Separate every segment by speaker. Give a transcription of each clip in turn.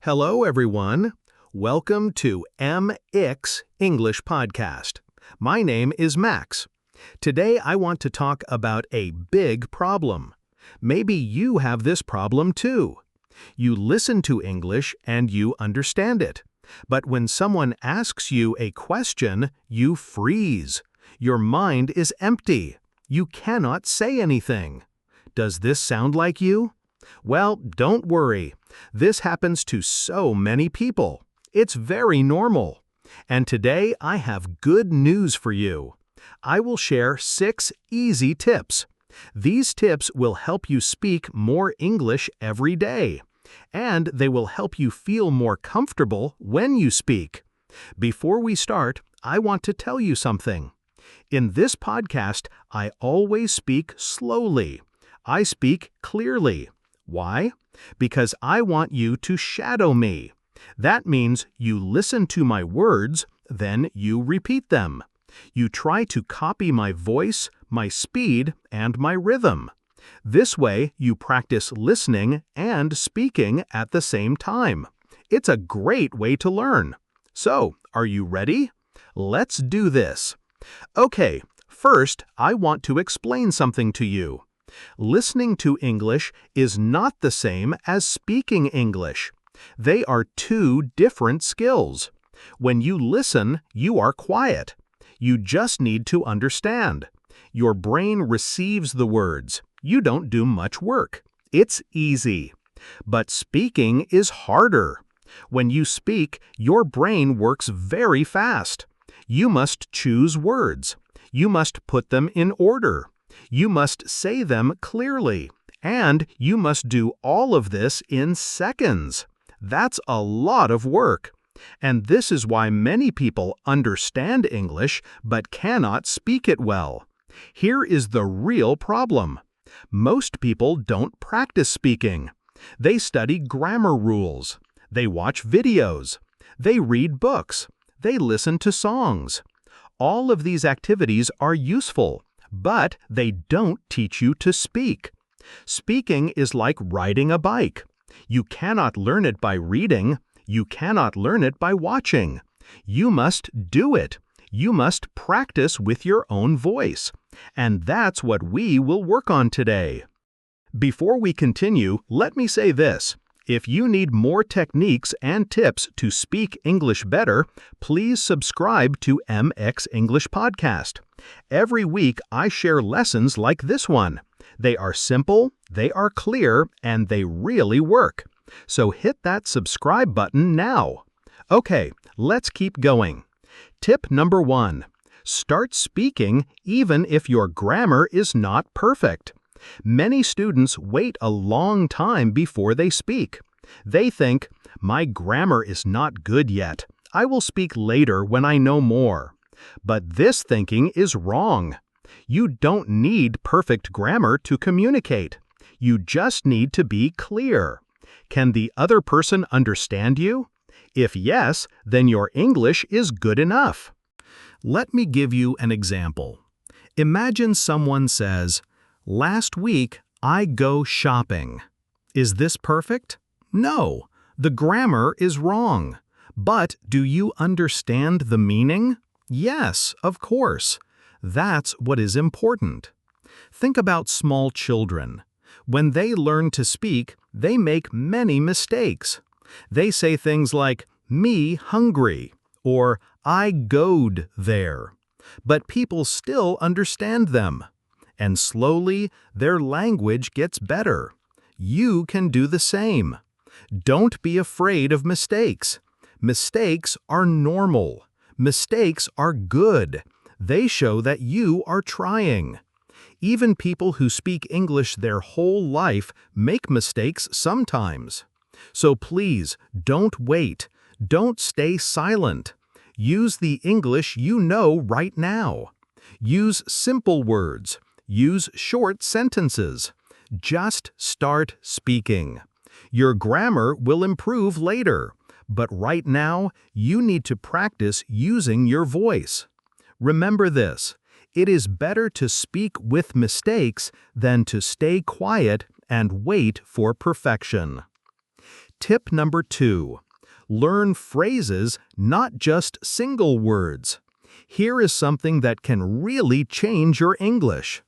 Speaker 1: Hello, everyone. Welcome to MX English Podcast. My name is Max. Today, I want to talk about a big problem. Maybe you have this problem too. You listen to English and you understand it. But when someone asks you a question, you freeze. Your mind is empty. You cannot say anything. Does this sound like you? Well, don't worry. This happens to so many people. It's very normal. And today I have good news for you. I will share 6 easy tips. These tips will help you speak more English every day. And they will help you feel more comfortable when you speak. Before we start, I want to tell you something. In this podcast, I always speak slowly. I speak clearly. Why? Because I want you to shadow me. That means you listen to my words, then you repeat them. You try to copy my voice, my speed, and my rhythm. This way, you practice listening and speaking at the same time. It's a great way to learn. So, are you ready? Let's do this. Okay, first, I want to explain something to you. Listening to English is not the same as speaking English. They are two different skills. When you listen, you are quiet. You just need to understand. Your brain receives the words. You don't do much work. It's easy. But speaking is harder. When you speak, your brain works very fast. You must choose words. You must put them in order. You must say them clearly, and you must do all of this in seconds. That's a lot of work. And this is why many people understand English but cannot speak it well. Here is the real problem. Most people don't practice speaking. They study grammar rules. They watch videos. They read books. They listen to songs. All of these activities are useful. But they don't teach you to speak. Speaking is like riding a bike. You cannot learn it by reading. You cannot learn it by watching. You must do it. You must practice with your own voice. And that's what we will work on today. Before we continue, let me say this. If you need more techniques and tips to speak English better, please subscribe to MX English Podcast. Every week, I share lessons like this one. They are simple, they are clear, and they really work. So hit that subscribe button now. Okay, let's keep going. Tip number 1. Start speaking even if your grammar is not perfect. Many students wait a long time before they speak. They think, my grammar is not good yet. I will speak later when I know more. But this thinking is wrong. You don't need perfect grammar to communicate. You just need to be clear. Can the other person understand you? If yes, then your English is good enough. Let me give you an example. Imagine someone says, "Last week, I go shopping." Is this perfect? No, the grammar is wrong. But do you understand the meaning? Yes, of course. That's what is important. Think about small children. When they learn to speak, they make many mistakes. They say things like, "me hungry," or "I goed there." But people still understand them. And slowly, their language gets better. You can do the same. Don't be afraid of mistakes. Mistakes are normal. Mistakes are good. They show that you are trying. Even people who speak English their whole life make mistakes sometimes. So please, don't wait. Don't stay silent. Use the English you know right now. Use simple words. Use short sentences. Just start speaking. Your grammar will improve later, but right now, you need to practice using your voice. Remember this, it is better to speak with mistakes than to stay quiet and wait for perfection. Tip number 2. Learn phrases, not just single words. Here is something that can really change your English.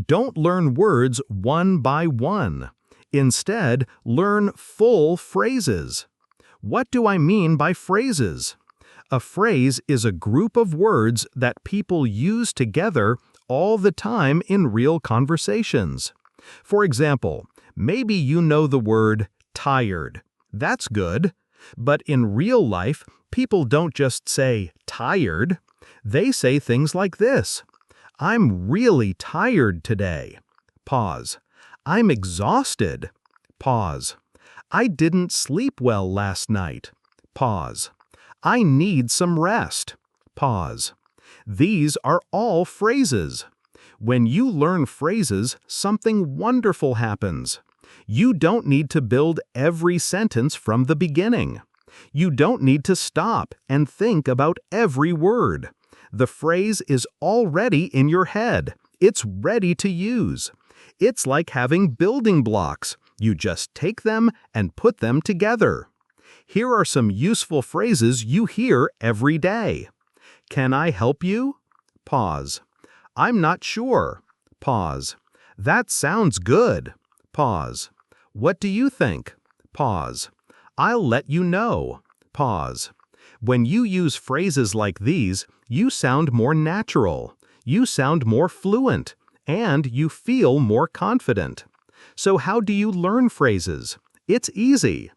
Speaker 1: Don't learn words one by one. Instead, learn full phrases. What do I mean by phrases? A phrase is a group of words that people use together all the time in real conversations. For example, maybe you know the word tired. That's good. But in real life, people don't just say tired. They say things like this. I'm really tired today. Pause. I'm exhausted. Pause. I didn't sleep well last night. Pause. I need some rest. Pause. These are all phrases. When you learn phrases, something wonderful happens. You don't need to build every sentence from the beginning. You don't need to stop and think about every word. The phrase is already in your head. It's ready to use. It's like having building blocks. You just take them and put them together. Here are some useful phrases you hear every day. Can I help you? Pause. I'm not sure. Pause. That sounds good. Pause. What do you think? Pause. I'll let you know. Pause. When you use phrases like these, you sound more natural, you sound more fluent, and you feel more confident. So how do you learn phrases? It's easy.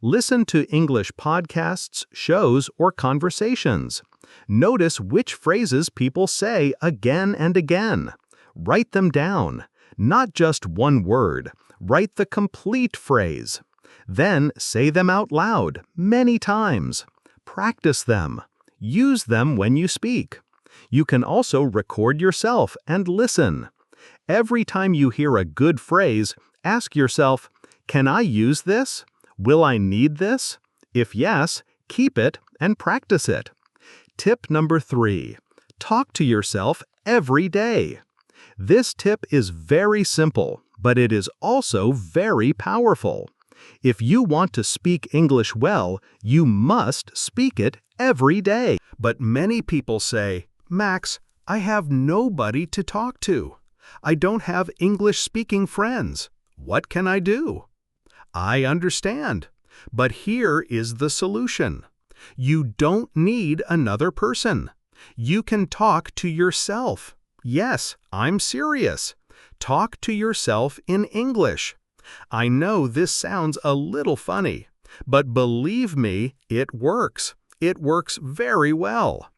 Speaker 1: Listen to English podcasts, shows, or conversations. Notice which phrases people say again and again. Write them down. Not just one word. Write the complete phrase. Then say them out loud, many times. Practice them. Use them when you speak. You can also record yourself and listen. Every time you hear a good phrase, ask yourself, can I use this? Will I need this? If yes, keep it and practice it. Tip number 3. Talk to yourself every day. This tip is very simple, but it is also very powerful. If you want to speak English well, you must speak it every day. But many people say, Max, I have nobody to talk to. I don't have English-speaking friends. What can I do? I understand. But here is the solution. You don't need another person. You can talk to yourself. Yes, I'm serious. Talk to yourself in English. I know this sounds a little funny, but believe me, it works. It works very well.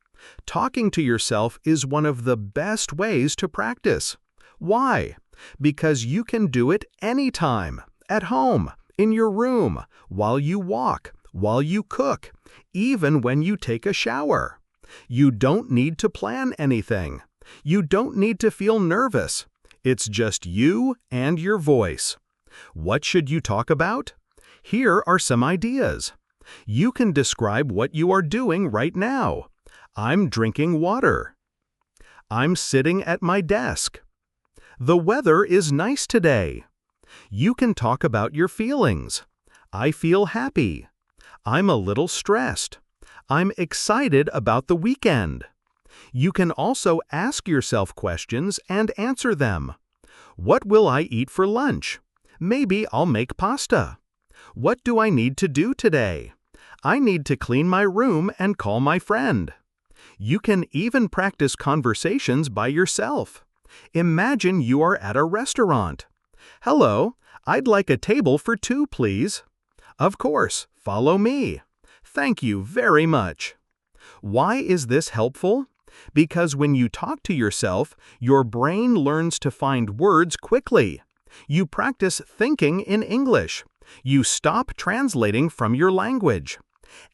Speaker 1: Talking to yourself is one of the best ways to practice. Why? Because you can do it anytime, at home, in your room, while you walk, while you cook, even when you take a shower. You don't need to plan anything. You don't need to feel nervous. It's just you and your voice. What should you talk about? Here are some ideas. You can describe what you are doing right now. I'm drinking water. I'm sitting at my desk. The weather is nice today. You can talk about your feelings. I feel happy. I'm a little stressed. I'm excited about the weekend. You can also ask yourself questions and answer them. What will I eat for lunch? Maybe I'll make pasta. What do I need to do today? I need to clean my room and call my friend. You can even practice conversations by yourself. Imagine you are at a restaurant. Hello, I'd like a table for 2, please. Of course, follow me. Thank you very much. Why is this helpful? Because when you talk to yourself, your brain learns to find words quickly. You practice thinking in English. You stop translating from your language.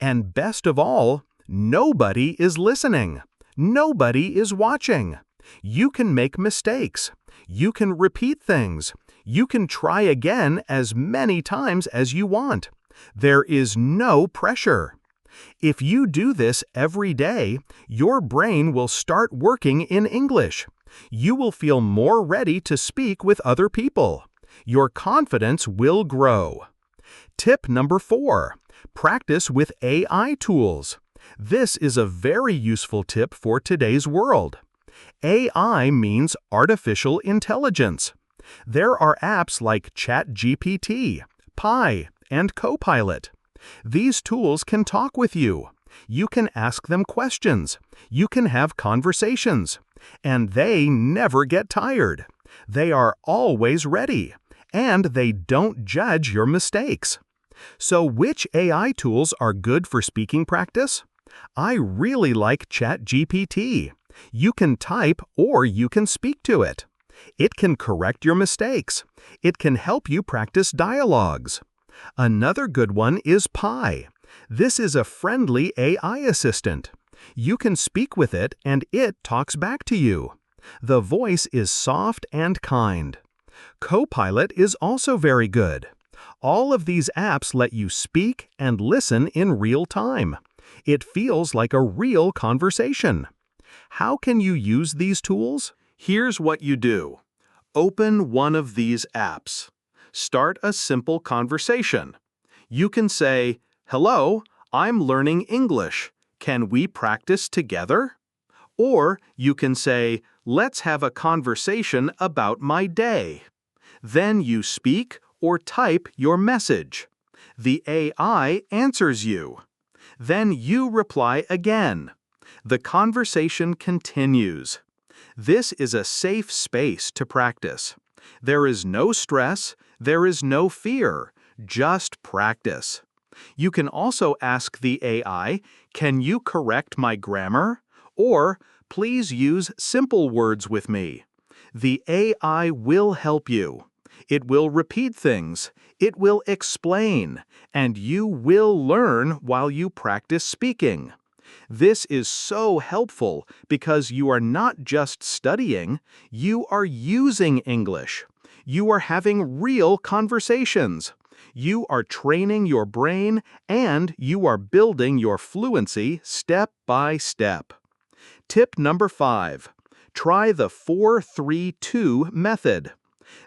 Speaker 1: And best of all, nobody is listening. Nobody is watching. You can make mistakes. You can repeat things. You can try again as many times as you want. There is no pressure. If you do this every day, your brain will start working in English. You will feel more ready to speak with other people. Your confidence will grow. Tip number 4. Practice with AI tools. This is a very useful tip for today's world. AI means artificial intelligence. There are apps like ChatGPT, Pi, and Copilot. These tools can talk with you. You can ask them questions. You can have conversations. And they never get tired. They are always ready. And they don't judge your mistakes. So which AI tools are good for speaking practice? I really like ChatGPT. You can type or you can speak to it. It can correct your mistakes. It can help you practice dialogues. Another good one is Pi. This is a friendly AI assistant. You can speak with it and it talks back to you. The voice is soft and kind. Copilot is also very good. All of these apps let you speak and listen in real time. It feels like a real conversation. How can you use these tools? Here's what you do. Open one of these apps. Start a simple conversation. You can say, "Hello, I'm learning English. Can we practice together?" Or you can say, "Let's have a conversation about my day." Then you speak or type your message. The AI answers you. Then you reply again. The conversation continues. This is a safe space to practice. There is no stress, there is no fear, just practice. You can also ask the AI, "Can you correct my grammar?" Or, "Please use simple words with me." The AI will help you. It will repeat things, it will explain, and you will learn while you practice speaking. This is so helpful because you are not just studying, you are using English. You are having real conversations. You are training your brain and you are building your fluency step by step. Tip number 5. Try the 4-3-2 method.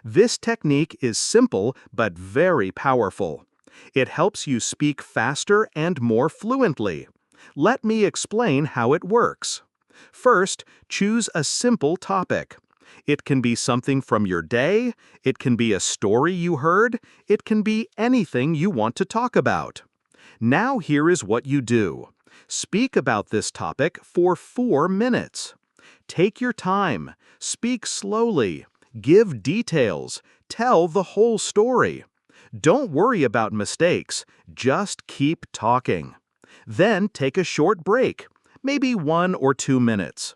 Speaker 1: This technique is simple but very powerful. It helps you speak faster and more fluently. Let me explain how it works. First, choose a simple topic. It can be something from your day, it can be a story you heard, it can be anything you want to talk about. Now here is what you do. Speak about this topic for 4 minutes. Take your time, speak slowly, give details, tell the whole story. Don't worry about mistakes, just keep talking. Then take a short break, maybe 1 or 2 minutes.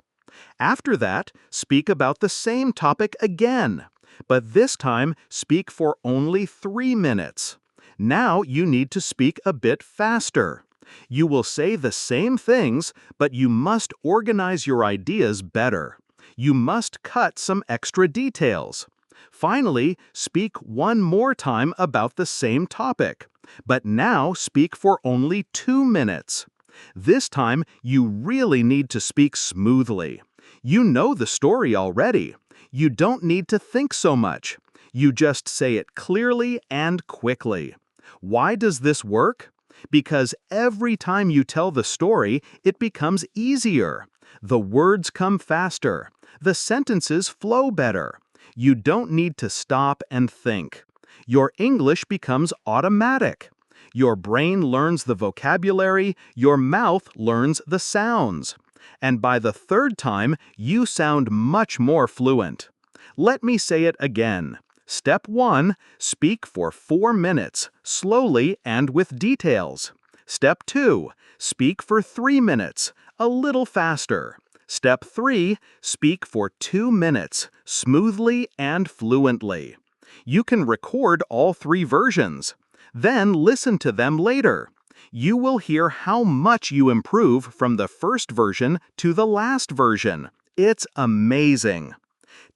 Speaker 1: After that, speak about the same topic again, but this time speak for only 3 minutes. Now you need to speak a bit faster. You will say the same things, but you must organize your ideas better. You must cut some extra details. Finally, speak one more time about the same topic, but now speak for only 2 minutes. This time, you really need to speak smoothly. You know the story already. You don't need to think so much. You just say it clearly and quickly. Why does this work? Because every time you tell the story, it becomes easier. The words come faster. The sentences flow better. You don't need to stop and think. Your English becomes automatic. Your brain learns the vocabulary, your mouth learns the sounds. And by the 3rd time, you sound much more fluent. Let me say it again. Step 1, speak for 4 minutes, slowly and with details. Step 2, speak for 3 minutes, a little faster. Step 3, speak for 2 minutes, smoothly and fluently. You can record all 3 versions. Then listen to them later. You will hear how much you improve from the first version to the last version. It's amazing.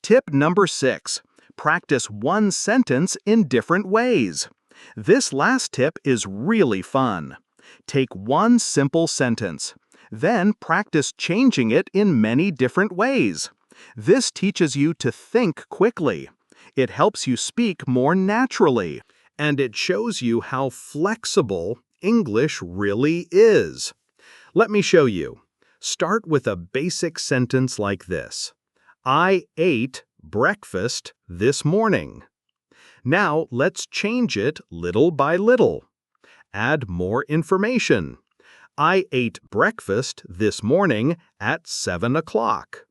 Speaker 1: Tip number 6. Practice one sentence in different ways. This last tip is really fun. Take one simple sentence. Then practice changing it in many different ways. This teaches you to think quickly. It helps you speak more naturally. and it shows you how flexible English really is. Let me show you. Start with a basic sentence like this. I ate breakfast this morning. Now let's change it little by little. Add more information. I ate breakfast this morning at 7 o'clock.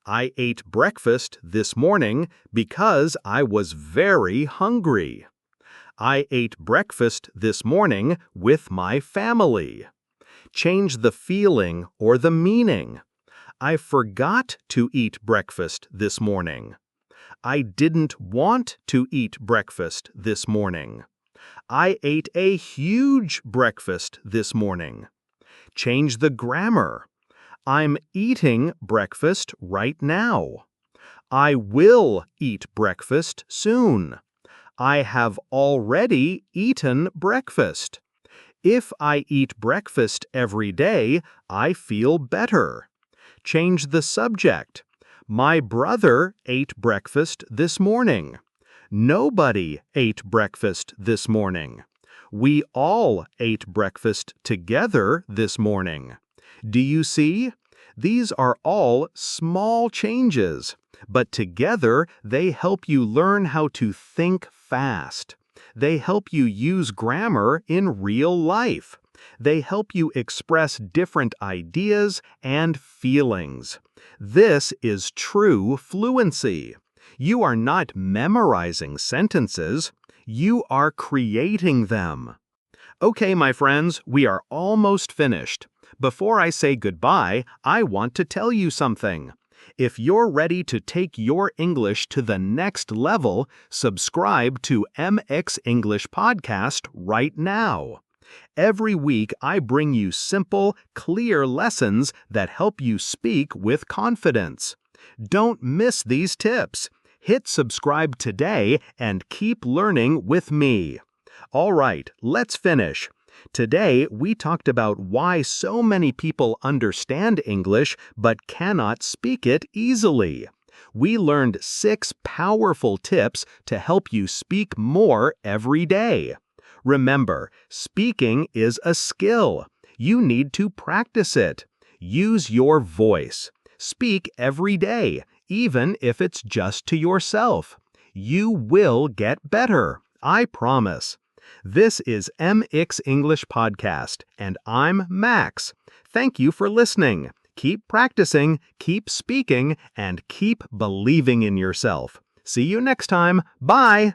Speaker 1: I ate breakfast this morning because I was very hungry. I ate breakfast this morning with my family. Change the feeling or the meaning. I forgot to eat breakfast this morning. I didn't want to eat breakfast this morning. I ate a huge breakfast this morning. Change the grammar. I'm eating breakfast right now. I will eat breakfast soon. I have already eaten breakfast. If I eat breakfast every day, I feel better. Change the subject. My brother ate breakfast this morning. Nobody ate breakfast this morning. We all ate breakfast together this morning. Do you see? These are all small changes, but together they help you learn how to think fast. They help you use grammar in real life. They help you express different ideas and feelings. This is true fluency. You are not memorizing sentences. You are creating them. Okay, my friends, we are almost finished. Before I say goodbye, I want to tell you something. If you're ready to take your English to the next level, subscribe to MX English Podcast right now. Every week, I bring you simple, clear lessons that help you speak with confidence. Don't miss these tips. Hit subscribe today and keep learning with me. All right, let's finish. Today, we talked about why so many people understand English but cannot speak it easily. We learned 6 powerful tips to help you speak more every day. Remember, speaking is a skill. You need to practice it. Use your voice. Speak every day, even if it's just to yourself. You will get better, I promise. This is MX English Podcast, and I'm Max. Thank you for listening. Keep practicing, keep speaking, and keep believing in yourself. See you next time. Bye!